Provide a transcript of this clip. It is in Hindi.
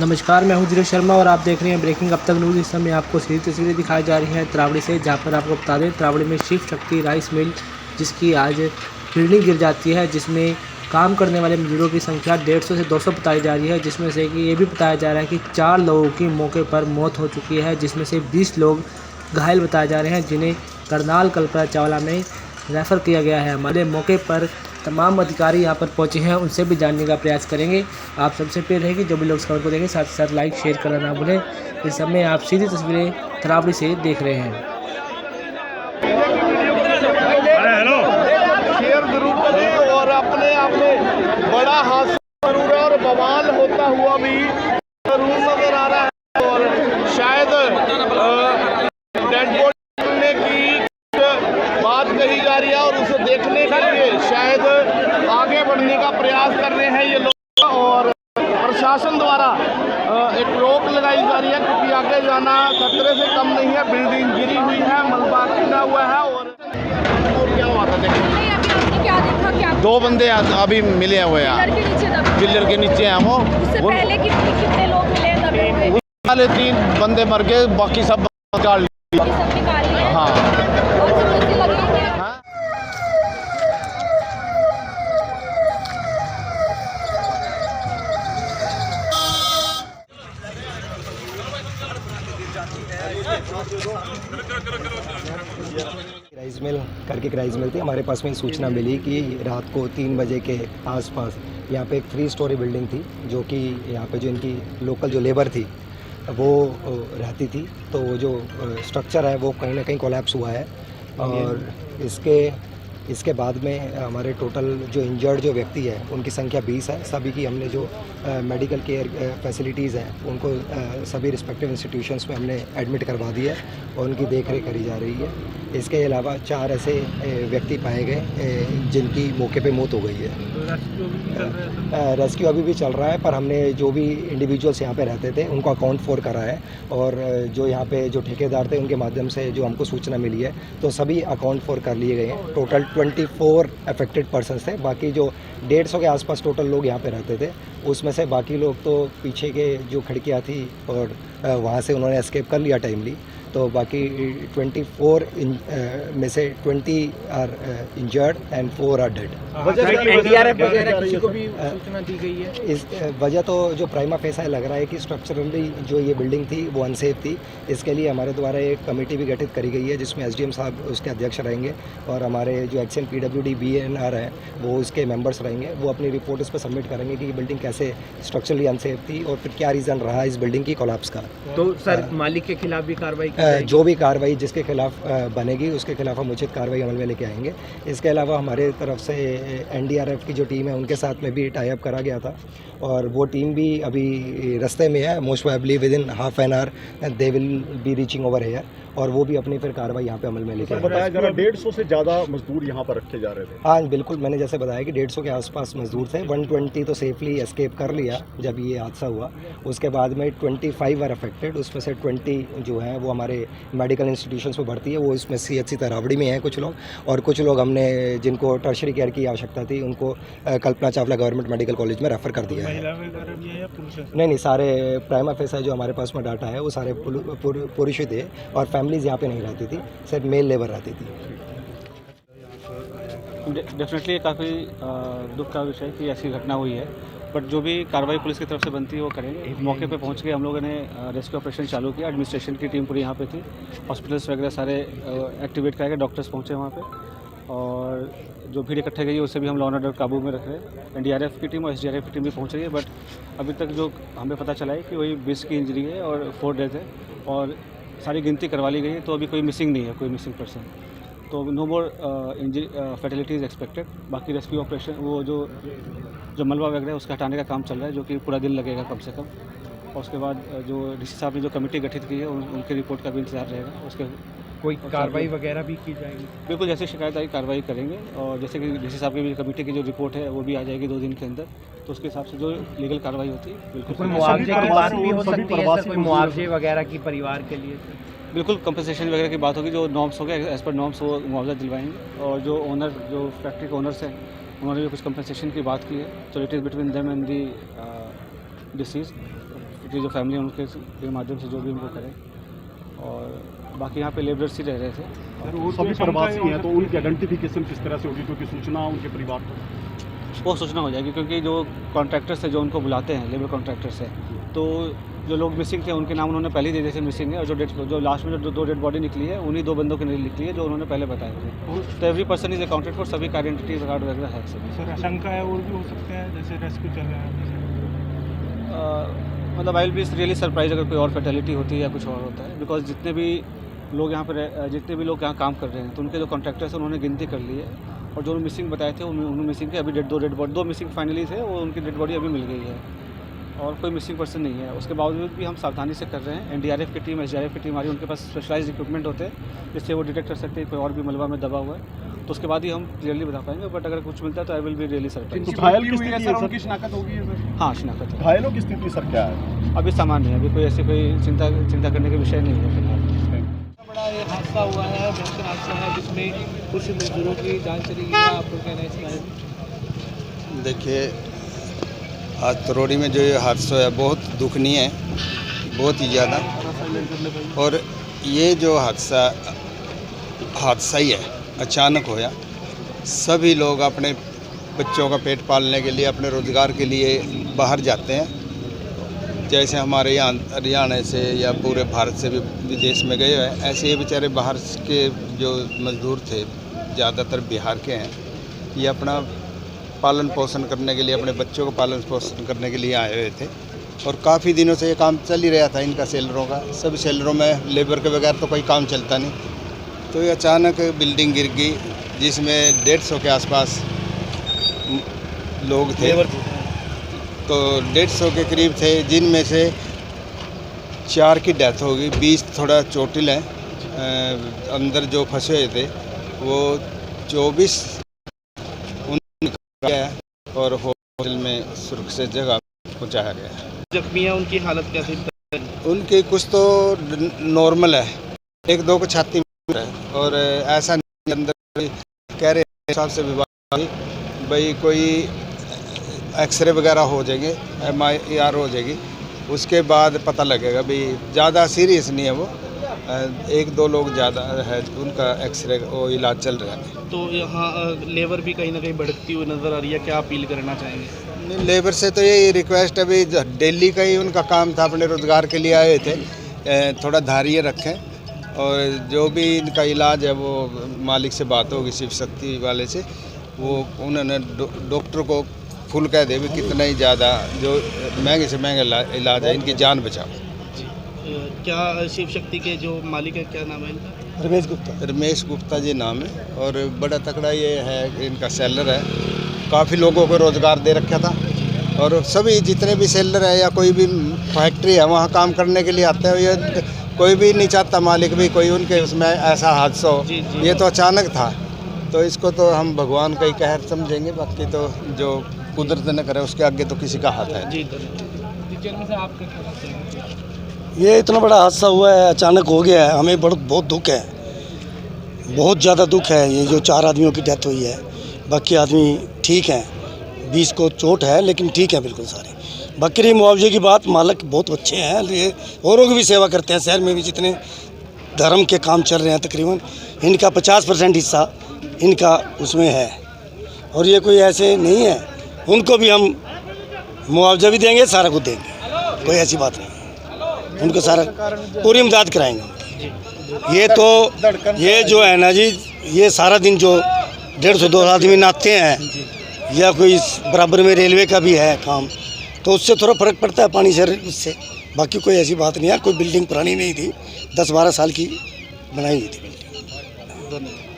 नमस्कार, मैं हूं धीरज शर्मा और आप देख रहे हैं ब्रेकिंग अब तक न्यूज़। इस समय आपको सीधी तस्वीरें दिखाई जा रही हैं त्रावड़ी से, जहां पर आपको बता दें त्रावड़ी में शिव शक्ति राइस मिल जिसकी आज बिल्डिंग गिर जाती है, जिसमें काम करने वाले मजदूरों की संख्या 150 से 200 बताई जा रही है, जिसमें से कि ये भी बताया जा रहा है कि 4 लोगों की मौके पर मौत हो चुकी है, जिसमें से 20 लोग घायल बताए जा रहे हैं, जिन्हें करनाल कल्पना चावला में रेफ़र किया गया है। हमारे मौके पर तमाम अधिकारी यहाँ पर पहुँचे हैं, उनसे भी जानने का प्रयास करेंगे। आप सबसे अपील रहेगी जो भी लोग इस खबर को देखें साथ ही साथ लाइक शेयर करना ना भूलें। इस समय आप सीधी तस्वीरें त्रावड़ी से देख रहे हैं। शेयर जरूर करें और अपने आप में बड़ा हादसा जरूर है और बवाल होता हुआ भी जरूर नजर आ रहा है और शायद डेड बॉडी मिलने की बात कही जा रही है और उसे देखने के लिए शायद आगे बढ़ने का प्रयास कर रहे हैं ये लोग और प्रशासन द्वारा एक रोक लगाई जा रही है क्योंकि आगे जाना खतरे से कम नहीं है। बिल्डिंग गिरी हुई है, मलबा गिरा हुआ है और क्या हुआ था देखो क्या देखा क्या 2 बंदे अभी मिले हुए हैं पिलर के नीचे हैं वो पहले कितने लोग मिले दबे हुए? वाले 3 बंदे मर गए, बाकी सब निकाल लिए। सब निकाल लिए। हाँ और सब कैसे लगेंगे? राइस मिल करके एक राइस मिल थी, हमारे पास में सूचना मिली कि रात को 3 बजे के आसपास यहाँ पे एक 3 स्टोरी बिल्डिंग थी जो कि यहाँ पे जो इनकी लोकल जो लेबर थी वो रहती थी, तो वो जो स्ट्रक्चर है वो कहीं ना कहीं कोलैप्स हुआ है और इसके बाद में हमारे टोटल जो इंजर्ड जो व्यक्ति है उनकी संख्या 20 है। सभी की हमने जो मेडिकल केयर फैसिलिटीज़ हैं उनको सभी रिस्पेक्टिव इंस्टीट्यूशंस में हमने एडमिट करवा दिया और उनकी देखरेख करी जा रही है। इसके अलावा 4 ऐसे व्यक्ति पाए गए जिनकी मौके पे मौत हो गई है। रेस्क्यू अभी भी चल रहा है, पर हमने जो भी इंडिविजुअल्स यहाँ पे रहते थे उनको अकाउंट फॉर करा है और जो यहाँ पे जो ठेकेदार थे उनके माध्यम से जो हमको सूचना मिली है तो सभी अकाउंट फॉर कर लिए गए हैं। टोटल 24 अफेक्टेड पर्सन्स थे, बाकी जो 150 के आसपास टोटल लोग यहाँ पे रहते थे उसमें से बाकी लोग तो पीछे के जो खिड़कियाँ थी और वहाँ से उन्होंने एस्केप कर लिया टाइमली, तो बाकी 24 में से 20 are injured and 4 are dead. NDRF वगैरह किसी को भी सूचना दी गई है? इस वजह तो जो प्राइमा फेसा लग रहा है कि स्ट्रक्चरली जो ये बिल्डिंग थी वो अनसेफ थी। इसके लिए हमारे द्वारा एक कमेटी भी गठित करी गई है जिसमें एसडीएम साहब उसके अध्यक्ष रहेंगे और हमारे जो एक्शन पीडब्ल्यूडी बीएनआर हैं वो उसके मेंबर्स रहेंगे। वो अपनी रिपोर्ट इस पर सबमिट करेंगे कि ये बिल्डिंग कैसे स्ट्रक्चरली अनसेफ थी और फिर क्या रीज़न रहा इस बिल्डिंग की कोलैप्स का। तो सर मालिक के खिलाफ भी कार्रवाई जो भी कार्रवाई जिसके खिलाफ बनेगी उसके खिलाफ हम उचित कार्रवाई अमल में लेके आएंगे। इसके अलावा हमारे तरफ से एनडीआरएफ की जो टीम है उनके साथ में भी टाई अप करा गया था और वो टीम भी अभी रास्ते में है। Most probably with in half an hour they will be reaching over here और वो भी अपनी फिर कार्रवाई यहाँ पे अमल में लेके बताया जा रहा 150 से ज़्यादा मजदूर यहाँ पर रखे जा रहे थे। हाँ बिल्कुल, मैंने जैसे बताया कि 150 के आसपास मजदूर थे। 120 तो सेफली एस्केप कर लिया जब ये हादसा हुआ। उसके बाद में 25 आर अफेक्टेड, उसमें से 20 जो है वो हमारे मेडिकल इंस्टीट्यूशंस में भर्ती है। वो इसमें CHC त्रावड़ी में हैं कुछ लोग और कुछ लोग हमने जिनको टर्शरी केयर की आवश्यकता थी उनको Kalpana Chawla government medical college में रेफ़र कर दिया है। नहीं, सारे प्राइमा फेसा जो हमारे पास में डाटा है वो सारे पुरुष थे और फैमिलीज़ यहाँ पे नहीं रहती थी, सिर्फ मेल लेबर रहती थी। डेफिनेटली काफ़ी दुख का विषय कि ऐसी घटना हुई है, बट जो भी कार्रवाई पुलिस की तरफ से बनती है वो करेंगे। मौके पे पहुंच के हम लोगों ने रेस्क्यू ऑपरेशन चालू किया। एडमिनिस्ट्रेशन की टीम पूरी यहाँ पे थी, हॉस्पिटल्स वगैरह सारे एक्टिवेट कराए गए, डॉक्टर्स पहुँचे वहाँ पे और जो भीड़ इकट्ठे गई है उससे भी हम लॉ एंड ऑर्डर काबू में रख रहे हैं। एनडीआरएफ की टीम और एसडीआरएफ की टीम भी पहुँच रही है, बट अभी तक जो हमें पता चला है कि वही 20 की इंजरी है और 4 डेथ है और सारी गिनती करवा ली गई है, तो अभी कोई मिसिंग नहीं है, कोई मिसिंग पर्सन, तो नो मोर इंजरी फैटिलिटीज़ एक्सपेक्टेड। बाकी रेस्क्यू ऑपरेशन वो जो मलबा वगैरह है उसका हटाने का काम चल रहा है, जो कि पूरा दिन लगेगा कम से कम। और उसके बाद जो डीसी साहब ने जो कमेटी गठित की है उनकी रिपोर्ट का भी इंतजार रहेगा। उसके कोई कार्रवाई वगैरह भी की जाएगी? बिल्कुल, जैसे शिकायत आई कार्रवाई करेंगे और जैसे कि डीसी साहब की भी कमेटी की जो रिपोर्ट है वो भी आ जाएगी 2 दिन के अंदर, तो उसके हिसाब से जो लीगल कार्रवाई होती है बिल्कुल। कोई मुआवजे की बात भी हो सकती है सर? कोई मुआवजे वगैरह की परिवार के लिए? बिल्कुल कंपनसेशन वगैरह की बात होगी, जो नॉर्म्स हो गए एज़ पर नॉर्म्स वो मुआवजा दिलवाएंगे। और जो ओनर जो फैक्ट्री के ओनर्स हैं उन्होंने भी कुछ कंपनसेशन की बात की है, तो it is between them and the disease उनकी जो फैमिली है उनके के माध्यम से जो भी उनको करें। और बाकी यहाँ पे लेबरर्स ही रह रहे थे। सर वो सभी प्रवासी हैं तो उनकी आइडेंटिफिकेशन किस तरह से होगी, क्योंकि सूचना उनके परिवार को वो सूचना हो जाएगी, क्योंकि जो कॉन्ट्रैक्टर्स है जो उनको बुलाते हैं लेबर कॉन्ट्रैक्टर्स है, तो जो लोग मिसिंग थे उनके नाम उन्होंने पहले ही दे दिए थे मिसिंग है, और जो लास्ट में जो 2 डेड बॉडी निकली है उन्हीं 2 बंदों की निकली है जो उन्होंने पहले बताए थे। तो every person is accounted for, सभी का आइडेंटिटी कार्ड वगैरह है सभी। सर आशंका है और भी हो सकते हैं, जैसे रेस्क्यू चल रहा है। मतलब I will be really surprise अगर कोई और फैटेलिटी होती है या कुछ और होता है, बिकॉज जितने भी लोग यहाँ पर काम कर रहे हैं तो उनके जो कॉन्ट्रैक्टर्स हैं उन्होंने गिनती कर ली है, और जो मिसिंग बताए थे उन्होंने मिसिंग के अभी 2 मिसिंग फाइनली थे, वो उनकी डेड बॉडी अभी मिल गई है और कोई मिसिंग पर्सन नहीं है। उसके बावजूद भी हम सावधानी से कर रहे हैं। एनडीआरएफ की टीम, एसडीआरएफ की टीम आ रही है, उनके पास स्पेशलाइज्ड इक्विपमेंट होते हैं जिससे वो डिटेक्ट कर सकते हैं कोई और भी मलबा में दबा हुआ है, तो उसके बाद ही हम क्लियरली बता पाएंगे। बट अगर कुछ मिलता है तो I will be really surprise. तो घायल की स्थिति है सर, उनकी शिनाख्त होगी है सर? हाँ, शिनाख्त है। घायलों की स्थिति सर क्या है? अभी सामान्य है, अभी कोई ऐसी कोई चिंता करने का विषय नहीं है फिलहाल। बड़ा एक हादसा हुआ है, भयंकर हादसा है जिसमें कुछ मजदूरों की जान चली गई है, आपको कहना है इसके बारे में? देखिए, आज तरोड़ी में जो ये हादसा है बहुत दुखनीय है, बहुत ही ज़्यादा। और ये जो हादसा ही है, अचानक होया। सभी लोग अपने बच्चों का पेट पालने के लिए, अपने रोज़गार के लिए बाहर जाते हैं। जैसे हमारे यहाँ हरियाणा से या पूरे भारत से भी विदेश में गए हैं, ऐसे ये बेचारे बाहर के जो मज़दूर थे, ज़्यादातर बिहार के हैं, ये अपना पालन पोषण करने के लिए, अपने बच्चों को पालन पोषण करने के लिए आए हुए थे। और काफ़ी दिनों से ये काम चल ही रहा था इनका, सेलरों का। सब सेलरों में लेबर के बगैर तो कोई काम चलता नहीं। तो ये अचानक बिल्डिंग गिर गई जिसमें 150 के आसपास लोग थे, तो 150 के करीब थे, जिनमें से 4 की डेथ हो गई, 20 थोड़ा चोटिल हैं। अंदर जो फंसे हुए थे वो 24 गया और हॉस्पिटल में सुरक्षित जगह पहुंचाया गया। जख्मी है, उनकी हालत क्या थी? उनकी कुछ तो नॉर्मल है, 1-2 को छाती में है, और ऐसा नहीं अंदर कह रहे हिसाब से विभाग भाई कोई एक्सरे वगैरह हो जाएंगे, MIR हो जाएगी, उसके बाद पता लगेगा। भाई ज़्यादा सीरियस नहीं है वो, 1-2 लोग ज़्यादा है, उनका एक्सरे वो इलाज चल रहा है। तो यहाँ लेबर भी कहीं ना कहीं भड़कती हुई नज़र आ रही है, क्या अपील करना चाहेंगे? नहीं, लेबर से तो यही रिक्वेस्ट है, भाई दिल्ली का ही उनका काम था, अपने रोज़गार के लिए आए थे, थोड़ा धैर्य रखें, और जो भी इनका इलाज है वो मालिक से बात होगी, शिव शक्ति वाले से, वो उन्होंने डॉक्टर को फुल कह दे भी कितना ही ज़्यादा जो महंगे से महंगा इलाज है, इनकी जान बचाओ। क्या शिव शक्ति के जो मालिक है, क्या नाम है इनका? रमेश गुप्ता जी नाम है, और बड़ा तकड़ा ये है, इनका सेलर है, काफ़ी लोगों को रोज़गार दे रखा था। और सभी जितने भी सेलर है या कोई भी फैक्ट्री है वहाँ काम करने के लिए आते हैं। ये कोई भी नहीं चाहता मालिक भी कोई उनके उसमें ऐसा हादसा हो। ये तो अचानक था, तो इसको तो हम भगवान का ही कहर समझेंगे, बाकी तो जो कुदरत न करे उसके आगे तो किसी का हाथ है। ये इतना बड़ा हादसा हुआ है, अचानक हो गया है, हमें बहुत दुख है, बहुत ज़्यादा दुख है। ये जो 4 आदमियों की डेथ हुई है, बाकी आदमी ठीक हैं, 20 को चोट है लेकिन ठीक है बिल्कुल सारे। बकरी मुआवजे की बात, मालिक बहुत अच्छे हैं, ये औरों की भी सेवा करते हैं। शहर में भी जितने धर्म के काम चल रहे हैं तकरीबन इनका 50% हिस्सा इनका उसमें है, और ये कोई ऐसे नहीं है, उनको भी हम मुआवजा भी देंगे, सारा कुछ देंगे, कोई ऐसी बात नहीं है। उनको सारा पूरी इमदाद कराएंगे। ये जो है ना जी, ये सारा दिन जो 150-200 आदमी नहाते हैं, या कोई बराबर में रेलवे का भी है काम, तो उससे थोड़ा फ़र्क पड़ता है पानी से, उससे। बाकी कोई ऐसी बात नहीं है। कोई बिल्डिंग पुरानी नहीं थी, 10-12 साल की बनाई हुई थी बिल्डिंग।